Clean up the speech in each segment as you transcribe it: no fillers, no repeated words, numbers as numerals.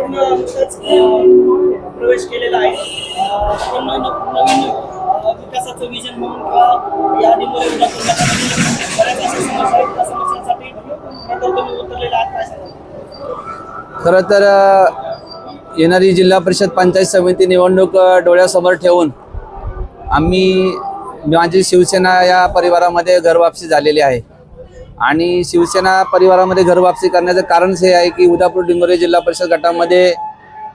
आपण प्रवेश केलेला आहे. पण नवीन विकासाचं विजन म्हणून या दिंडोरी उदापूर गटामध्ये बऱ्याच अशा समस्या आहेत. त्या समस्यांसाठी खरं तुम्ही उतरलेला आहात. काय सांगाल? खरं तर येणारी जिल्हा परिषद पंचायत समिती निवडणूक डोळ्यासमोर ठेवून माझी शिवसेना या परिवारामध्ये घरवापसी झालेली आहे. आणि शिवसेना परिवारामध्ये घरवापसी करण्याचं कारण हे आहे की उदापूर डिंगोरे जिल्हा परिषद गटामध्ये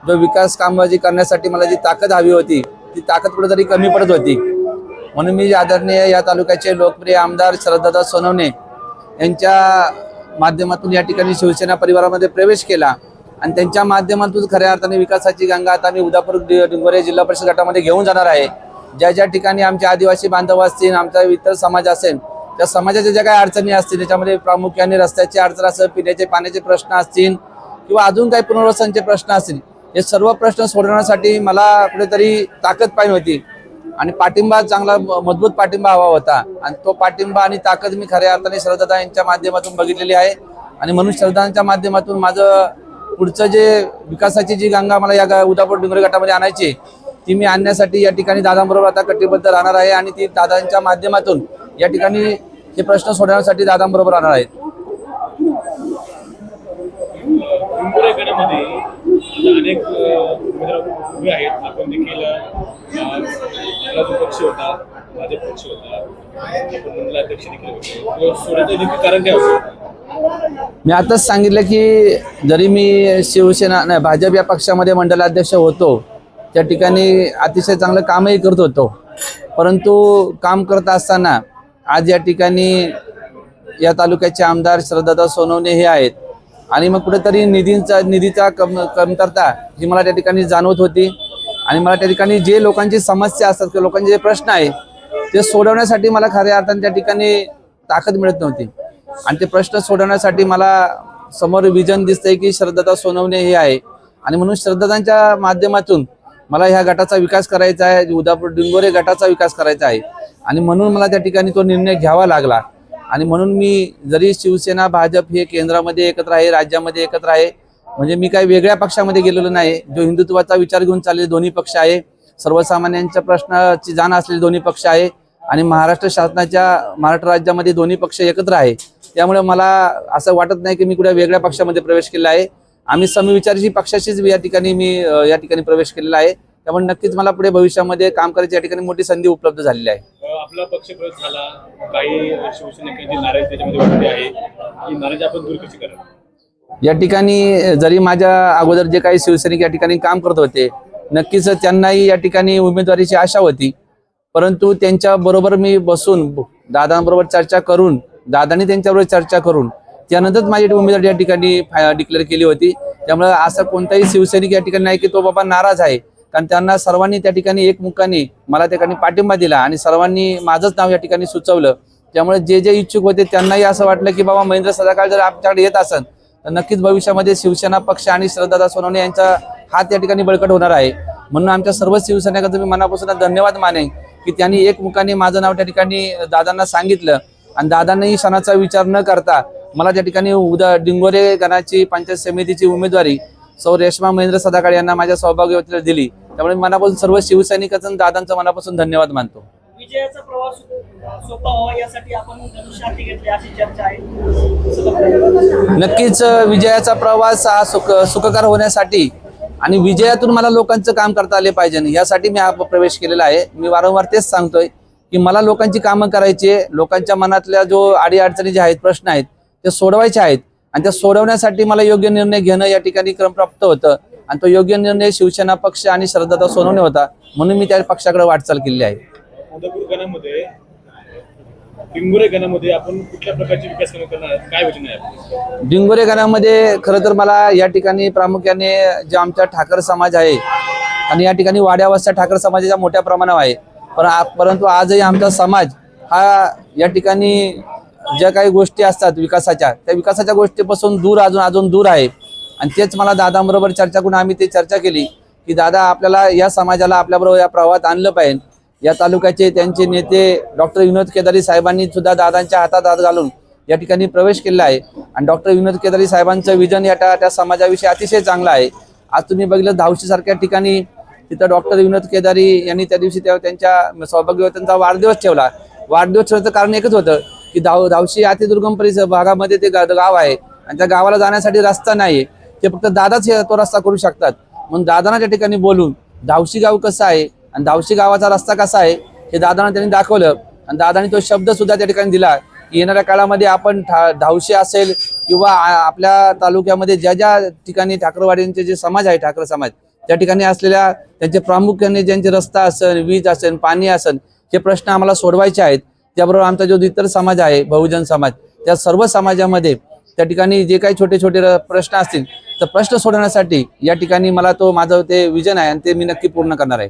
जो विकास कामकाजी करण्यासाठी मला जी ताकद हवी होती ती ताकद कुठेतरी कमी पडत होती. म्हणून मी आदरणीय या तालुक्याचे लोकप्रिय आमदार शरददादा सोनवणे यांच्या माध्यमातून या ठिकाणी शिवसेना परिवारामध्ये प्रवेश केला आणि त्यांच्या माध्यमातून खऱ्या अर्थाने विकासाची गंगा आता मी उदापूर डिंगोरे जिल्हा परिषद गटामध्ये घेऊन जाणार आहे. ज्या ज्या ठिकाणी आमचे आदिवासी बांधव असतील, आमचा इतर समाज असेल, त्या समाजाच्या ज्या काही अडचणी असतील त्याच्यामध्ये प्रामुख्याने रस्त्याची अडचण असेल, पिण्याचे पाण्याचे प्रश्न असतील किंवा अजून काही पुनर्वसनाचे प्रश्न असतील, हे सर्व प्रश्न सोडवण्यासाठी मला कुठेतरी ताकद पाहिजे होती आणि पाठिंबा चांगला मजबूत पाठिंबा हवा होता. आणि तो पाठिंबा आणि ताकद मी खऱ्या अर्थाने शरददादा यांच्या माध्यमातून बघितलेली आहे. आणि म्हणून शरददादांच्या माध्यमातून माझं पुढचं जे विकासाची जी गंगा मला या उदापूर डिंगोरे गटामध्ये आणायची ती मी आणण्यासाठी या ठिकाणी दादांबरोबर आता कटिबद्ध राहणार आहे आणि ती दादांच्या माध्यमातून या ठिकाणी हे प्रश्न सोडवण्यासाठी दादांबरोबर राहणार आहेत. डिंगोरे गटामध्ये अनेक उभे आहेत. आपण देखील पक्ष होता, भाजप पक्ष होता, आपण मंडल अध्यक्ष देखील होते. सोडण्याचं कारण काय होतं? मी आताच सांगितलं की जरी मी शिवसेना नाही भाजप या पक्षामध्ये मंडलाध्यक्ष होतो त्या ठिकाणी अतिशय चांगलं कामही करत होतो, परंतु काम करत असताना आज या ठिकाणी या तालुक्याचे आमदार शरददादा सोनवणे हे आहेत आणि मग कुठेतरी निधीचा कमतरता ही मला त्या ठिकाणी जाणवत होती. आणि मला त्या ठिकाणी जे लोकांची समस्या असतात किंवा लोकांचे जे प्रश्न आहे ते सोडवण्यासाठी मला खऱ्या अर्थाने त्या ठिकाणी ताकद मिळत नव्हती. आणि ते प्रश्न सोडवण्यासाठी मला समोर विजन दिसतंय की शरददादा सोनवणे हे आहे. आणि म्हणून शरददादांच्या माध्यमातून मला ह्या गटाचा विकास करायचा आहे, उदापूर डिंगोरे गटाचा विकास करायचा आहे. आणि म्हणून मला त्या ठिकाणी तो निर्णय घ्यावा लागला. आणि म्हणून मी जरी शिवसेना भाजप हे केंद्रामध्ये एकत्र आहे, राज्यामध्ये एकत्र आहे, म्हणजे मी काही वेगळ्या पक्षामध्ये गेलेलो नाही. जो हिंदुत्वाचा विचार घेऊन चाललेले दोन्ही पक्ष आहे, सर्वसामान्यांच्या प्रश्नाची जाण असलेले दोन्ही पक्ष आहे आणि महाराष्ट्र राज्यामध्ये दोन्ही पक्ष एकत्र आहे. त्यामुळे मला असं वाटत नाही की मी कुठल्या वेगळ्या पक्षामध्ये प्रवेश केला आहे. आम्ही समविचारी पक्षाशीच या ठिकाणी प्रवेश केलेला आहे. त्यामुळे नक्कीच मला पुढे भविष्यामध्ये काम करायची या ठिकाणी मोठी संधी उपलब्ध झालेली आहे. आपला पक्ष प्रवेश झाला, काही शिवसैनिकांची नाराजी त्याच्यामध्ये वाटते आहे, ही नाराजी आपण दूर कशी कराल? या ठिकाणी जरी माझ्या अगोदर जे काही शिवसैनिक या ठिकाणी काम करत होते नक्कीच त्यांनाही या ठिकाणी उमेदवारीची आशा होती, परंतु त्यांच्या बरोबर मी बसून दादांबरोबर चर्चा करून दादांनी त्यांच्याबरोबर चर्चा करून त्यानंतर माझी उमेदवारी या ठिकाणी डिक्लेअर केली होती. त्यामुळे असं कोणताही शिवसैनिक या ठिकाणी नाही की तो बाबा नाराज आहे, कारण त्यांना सर्वांनी त्या ठिकाणी एकमुखाने मला त्या ठिकाणी पाठिंबा दिला आणि सर्वांनी माझंच नाव या ठिकाणी सुचवलं. त्यामुळे जे जे इच्छुक होते त्यांनाही असं वाटलं की बाबा महेंद्र सदाकाळ जर आमच्याकडे येत असेल तर नक्कीच भविष्यामध्ये शिवसेना पक्ष आणि शरददादा सोनवणे यांचा हात या ठिकाणी बळकट होणार आहे. म्हणून आमच्या सर्व शिवसैनिकांचं मी मनापासून धन्यवाद मानेन की त्यांनी एकमुखाने माझं नाव त्या ठिकाणी दादांना सांगितलं आणि दादांनाही क्षणाचा विचार न करता मला त्या ठिकाणी डिंगोरे गणाची पंचायत समितीची उमेदवारी सौ रेश्मा महेंद्र सदाकाळ यांना माझ्या सौभाग्यवतीला दिली. त्यामुळे मनापासून सर्व शिवसैनिकांचं दादांचं मनापासून धन्यवाद मानतो. विजयाचा प्रवास सोपा व्हावा यासाठी आपण धनुष्याती घेतली अशी चर्चा आहे. नक्कीच विजयाचा प्रवास हा सुखकर होण्यासाठी आणि विजयातून मला लोकांचं काम करता आले पाहिजे यासाठी मी हा प्रवेश केलेला आहे. मी वारंवार तेच सांगतोय की मला लोकांची कामं करायची आहे, लोकांच्या मनातल्या जो अडीअडचणी जे आहेत प्रश्न आहेत ते सोडवायचे आहेत आणि त्या सोडवण्यासाठी मला योग्य निर्णय घेणं या ठिकाणी क्रमप्राप्त होतं आणि तो योग्य निर्णय शिवसेना पक्ष आणि शरददादा सोनवणे होता. म्हणून मी त्या पक्षाकडे वाटचाल केली आहे. डिंगोरे गणामध्ये आपण कुठल्या प्रकारची विकास करणार, काय योजना आहे? डिंगोरे गणामध्ये खरं तर मला या ठिकाणी प्रामुख्याने जे आमचा ठाकर समाज आहे आणि या ठिकाणी वाड्यावस्त्या ठाकर समाजाच्या मोठ्या प्रमाणावर आहे, परंतु आजही आमचा समाज हा या ठिकाणी ज्या काही गोष्टी असतात विकासाच्या त्या विकासाच्या गोष्टीपासून दूर अजून दूर आहे. आणि तेच मला दादांबरोबर चर्चा करून आम्ही ते चर्चा केली की दादा आपल्याला या समाजाला आपल्याबरोबर या प्रवाहात आणलं पाहिजे. या तालुक्याचे त्यांचे नेते डॉक्टर विनोद केदारी साहेबांनी सुद्धा दादांच्या हातात हात घालून या ठिकाणी प्रवेश केला आहे आणि डॉक्टर विनोद केदारी साहेबांचं विजन या त्या समाजाविषयी अतिशय चांगलं आहे. आज तुम्ही बघितलं धावशीसारख्या ठिकाणी तिथं डॉक्टर विनोद केदारी यांनी त्या दिवशी त्यांच्या सौभाग्यवतींचा वाढदिवस ठेवला. वाढदिवस ठेवण्याचं कारण एकच होतं की धावशी अतिदुर्गम परिसर भागामध्ये ते गाव आहे आणि त्या गावाला जाण्यासाठी रस्ता नाही. ते फक्त दादाच तो रस्ता करू शकतात. म्हणून दादांना त्या ठिकाणी बोलून धावशी गाव कसं आहे आणि धावशी गावाचा रस्ता कसा आहे हे दादांना त्यांनी दाखवलं. आणि दादांनी तो शब्द सुद्धा त्या ठिकाणी दिला की येणाऱ्या काळामध्ये आपण धावशी असेल किंवा आपल्या तालुक्यामध्ये ज्या ज्या ठिकाणी ठाकरवाडींचे जे समाज आहे ठाकर समाज त्या ठिकाणी असलेल्या त्यांचे प्रामुख्याने ज्यांचे रस्ता असेल, वीज असेल, पाणी असेल, हे प्रश्न आम्हाला सोडवायचे आहेत. त्याबरोबर आमचा जो इतर समाज आहे बहुजन समाज, त्या सर्व समाजामध्ये त्या ठिकाणी जे काही छोटे छोटे प्रश्न असतील तर प्रश्न सोडवण्यासाठी या ठिकाणी मला तो माझं ते विजन आहे आणि ते मी नक्की पूर्ण करणार आहे.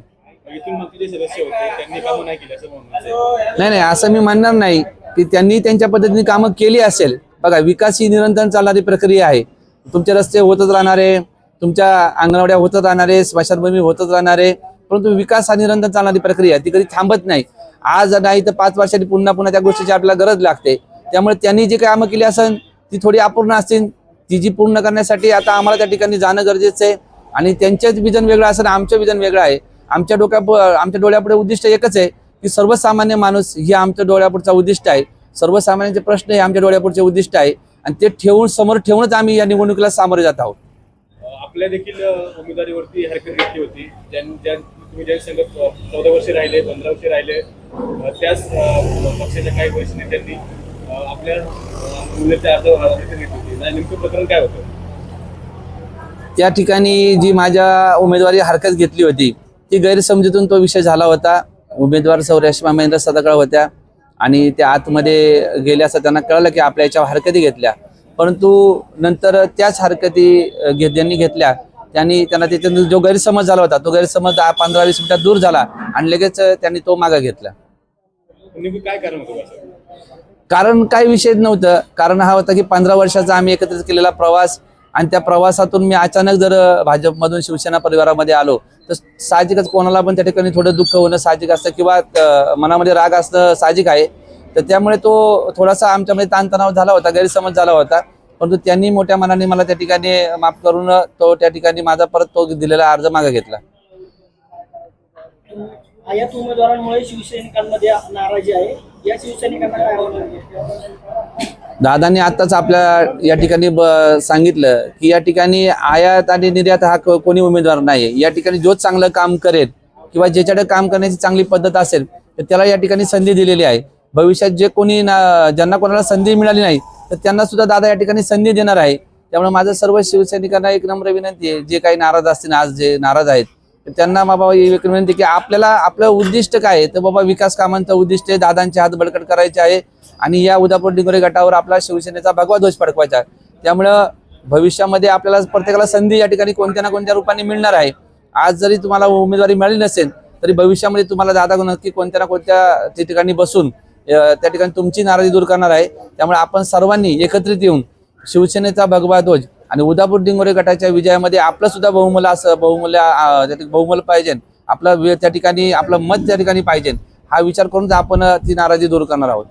नाही, असं मी म्हणणार नाही की त्यांनी त्यांच्या पद्धतीने कामं केली असेल. बघा, विकास ही निरंतर चालणारी प्रक्रिया आहे. तुमचे रस्ते होतच राहणारे, तुमच्या अंगणवाड्या होतच राहणारे, स्मशानभूमी होतच राहणारे, परंतु विकास हा निरंतर चालणारी प्रक्रिया, ती कधी थांबत नाही. आज नाही तर 5 वर्षांनी पुन्हा त्या गोष्टीची आपल्याला गरज लागते. त्यामुळे त्यांनी जे कामं केली असेल ती थोडी अपूर्ण असतील, ती जी पूर्ण करण्यासाठी आता आम्हाला त्या ठिकाणी जाणं गरजेचं आहे. आणि त्यांचंच विजन वेगळं असेल, आमचं विजन वेगळं आहे. आमच्या डोळ्यापुढे उद्दिष्ट एकच आहे की सर्वसामान्य माणूस ही आमच्या डोळ्यापुढचा उद्दिष्ट आहे. सर्वसामान्यांचे प्रश्न हे आमच्या डोळ्यापुढचे उद्दिष्ट आहे आणि ते समोर ठेवूनच आम्ही या निवडणुकीला सामोरे जात आहोत. आपल्या देखील उमेदवारीवरती हरकत घेतली होती. तुम्ही ज्या संघ 14 वर्षे राहिले, 15 वर्षे राहिले, त्याच पक्षाच्या काही वरिष्ठ नेत्यांनी आपल्या उमेदवारीचा अर्ज हरकत घेतली होती. नेमकं प्रकरण काय होतं? त्या ठिकाणी जी माझ्या उमेदवारी हरकत घेतली होती ती गैरसमजूतून तो विषय झाला होता. उमेदवार सौ रेश्मा महेंद्र सदागळ होत्या आणि त्या आतमध्ये गेल्या असं त्यांना कळलं की आपल्या याच्यावर हरकती घेतल्या. परंतु नंतर त्याच हरकती ज्यांनी घेतल्या त्यांना त्याच्यात जो गैरसमज झाला होता तो गैरसमज 15-20 मिनिटात दूर झाला आणि लगेच त्यांनी तो मागे घेतला. काय कारण होतं? कारण काही विषय नव्हतं. कारण हा होता की 15 वर्षाचा आम्ही एकत्रित केलेला प्रवास आणि त्या प्रवासातून मी अचानक जर भाजपमधून शिवसेना परिवारामध्ये आलो तर साहजिकच कोणाला पण त्या ठिकाणी थोडं दुःख होणं साहजिक असतं किंवा मनामध्ये राग असणं साहजिक आहे. तर त्यामुळे तो थोडासा आमच्यामध्ये ताणतणाव झाला होता, गैरसमज झाला होता. परंतु त्यांनी मोठ्या मनाने मला त्या ठिकाणी माफ करून तो त्या ठिकाणी माझा परत तो दिलेला अर्ज मागे घेतला. याच उमेदवारांमुळे शिवसैनिकांमध्ये नाराजी आहे. या शिवसैनिकांना काय होणार? दादांनी आत्ताच आपल्या या ठिकाणी सांगितलं की या ठिकाणी आयात आणि निर्यात हा कोणी उमेदवार नाही. या ठिकाणी जो चांगलं काम करेल किंवा ज्याच्याकडे काम करण्याची चांगली पद्धत असेल तर त्याला या ठिकाणी संधी दिलेली आहे. भविष्यात जे कोणी ज्यांना कोणाला संधी मिळाली नाही तर त्यांना सुद्धा दादा या ठिकाणी संधी देणार आहे. त्यामुळे माझं सर्व शिवसैनिकांना एक नम्र विनंती आहे, जे काही नाराज असतील, आज जे नाराज आहेत त्यांना बाबा एक विनंती की आपलं उद्दिष्ट काय आहे तर बाबा विकास कामांचं उद्दिष्ट आहे, दादांचे हात बळकट करायचे आहे आणि या उदापूर डिंगोरे गटावर आपला शिवसेनेचा भगवा ध्वज फडकवायचा आहे. त्यामुळं भविष्यामध्ये आपल्याला प्रत्येकाला संधी या ठिकाणी कोणत्या ना कोणत्या रूपाने मिळणार आहे. आज जरी तुम्हाला उमेदवारी मिळाली नसेल तरी भविष्यामध्ये तुम्हाला दादा नक्की कोणत्या ना कोणत्या ठिकाणी बसून त्या ठिकाणी तुमची नाराजी दूर करणार आहे. त्यामुळे आपण सर्वांनी एकत्रित येऊन शिवसेनेचा भगवा ध्वज आणि उदापूर डिंगोरे गटाच्या विजयामध्ये आपलं सुद्धा बहुमूल्य पाहिजे, आपलं त्या ठिकाणी आपलं मत त्या ठिकाणी पाहिजे, हा विचार करून आपण ती नाराजी दूर करणार आहोत.